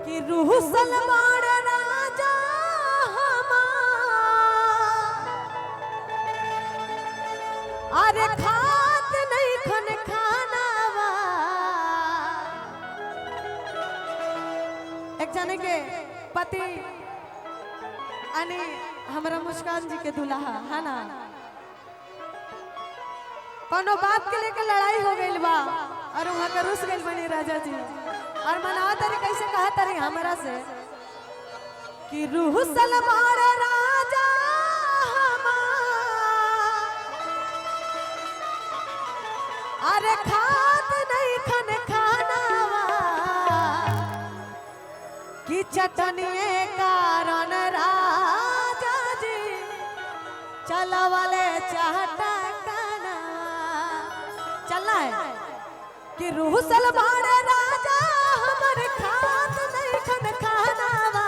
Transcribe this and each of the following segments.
कि रूह सलमान राजा अरे खात नहीं खन खानावा। एक जाने के पति अने हमारा मुस्कान जी के दुल्हा है ना, कोनो बात के लेके लड़ाई हो गई बा और वहां का रुस गई बनी राजा जी और मनावा तारी कैसे कहा तारी हमारा से कि रूह सलमान राजा अरे खात नहीं खन खानावा कि चटनिए कारण राजा जी चला वाले चाहता चलना है कि रूह सलमान राजा हमर खात नहीं खन खानावा।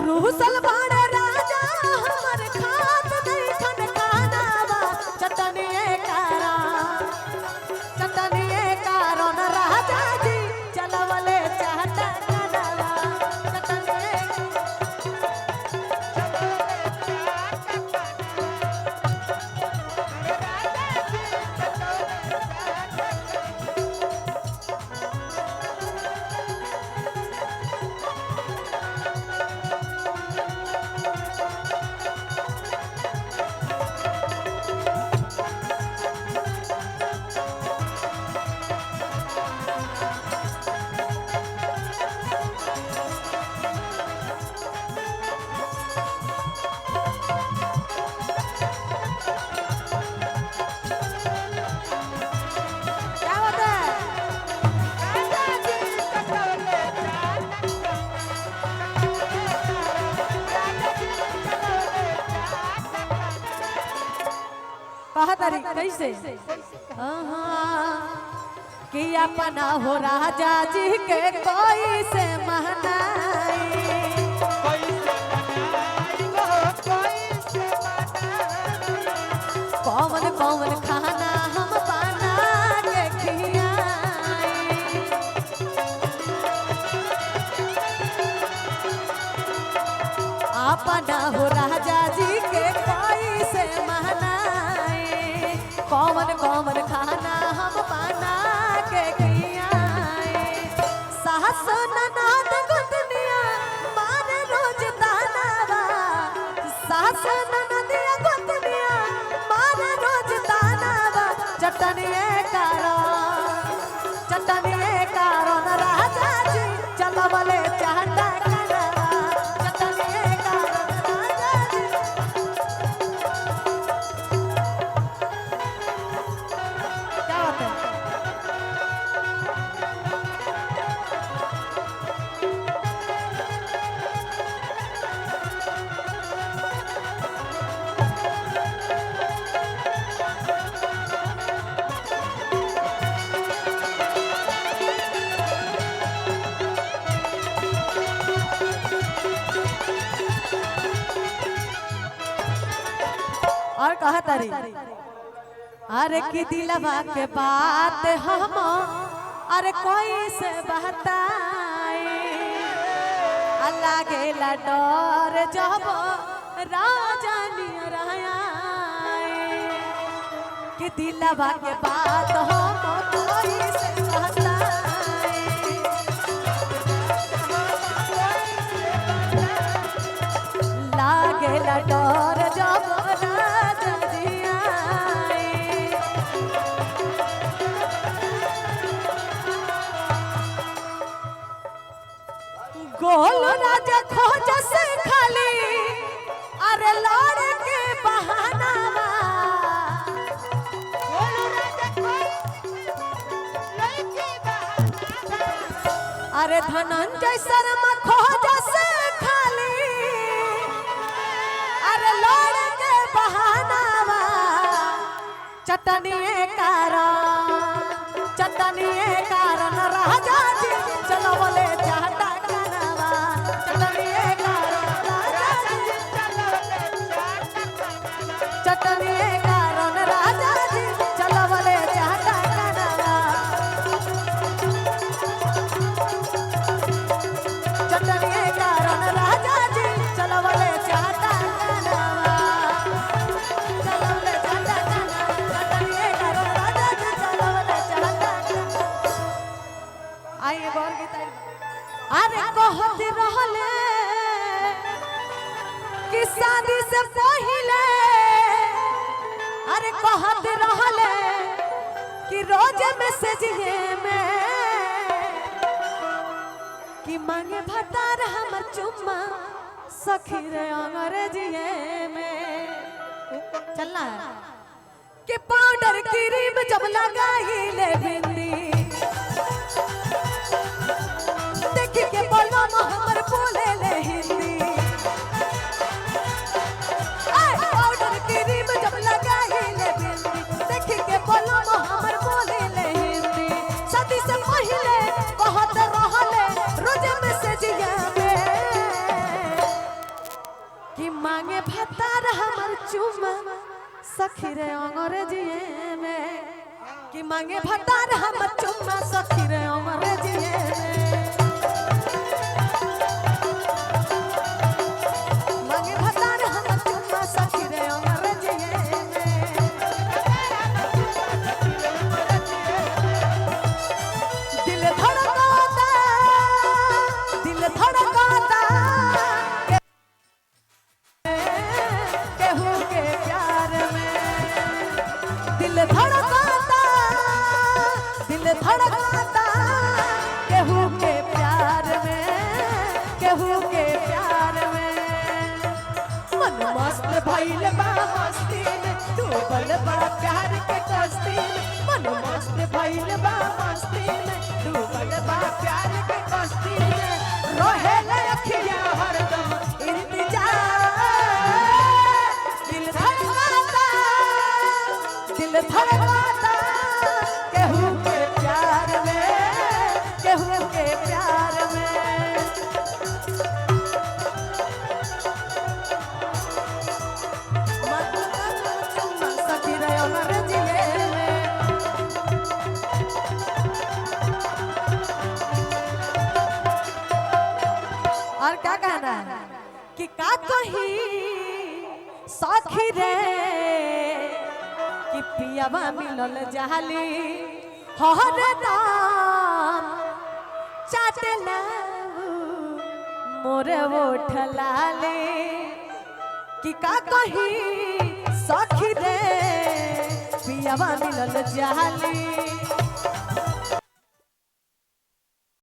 रूह सलमान राजा हमर खात नहीं खन खानावा। चटनिए कारण राजा जी चलवले चाहता कैसे कि अपना हो राजा जी के कोई से महनाई। कौन कौन खाना हम बना के खियाई। अपना हो राजा जी के कोई से महनाई। कौन कौन खाना हम बना के खियाई। सास ननद गुदनिया मारे रोज तानावा। सास ननदिया गुदनिया मारे रोज तानावा। चटनिए कारण राजा जी चलवले चाहता और कहा तारी अरे कि दिलवा के बात हम अरे कोई से बहताई। अल्लाह के डर जब राजा नियर आए कि दिलवा के बात हम कोई से बहताई। लागे डर जब गोल राजा खोज से खाली अरे लड़ के बहानावा। अरे धनंजय शर्मा खोज से खाली अरे लड़ के बहानावा। चटनिए कारण राजा जी चलवले चाहता चटनिए कारण राजा जी चलवले चाहता कहत रहले कि रोज मैसेज में कि मांगे भतार हमर चुम्मा सखी रे अंग्रेजिए में। चलना है कि पाउडर क्रीम जब लगाई ले बिंदी देखी के बोलो हमर बोले ले हिंदी। पाउडर क्रीम जब लगाई ले बिंदी देखी के बोलो हमर बोले ले हिंदी। शादी से पहले बहुत रहले रोज मैसेजिया में कि मांगे भतार हमर चुम्मा सखी रे अंग्रेजिए में। कि मांगे भतार हमर चुम्मा सखी रे अंग्रेजिए में। मांगे भतार हमर चुम्मा सखी रे अंग्रेजिए में। दिल धड़काता केहू के प्यार में। दिल धड़काता केहू के प्यार में, केहू के प्यार में। मन मस्त भइल बा मस्ती में डूबल बा प्यार के कश्ती में। मन मस्त भइल बा मस्ती में डूबल बा प्यार के कश्ती में। रहेला अखिया हरदम इंतजार। दिल धड़काता केहू के प्यार में, केहू के प्यार में। सखी रे अंग्रेजिए में। और क्या कहना है कि का कही सखी रे कि पियावा मिलल जाली हर दाम चाटला मोरे ओठ लाले। कि का कही सखी रे पियावा मिलल जाली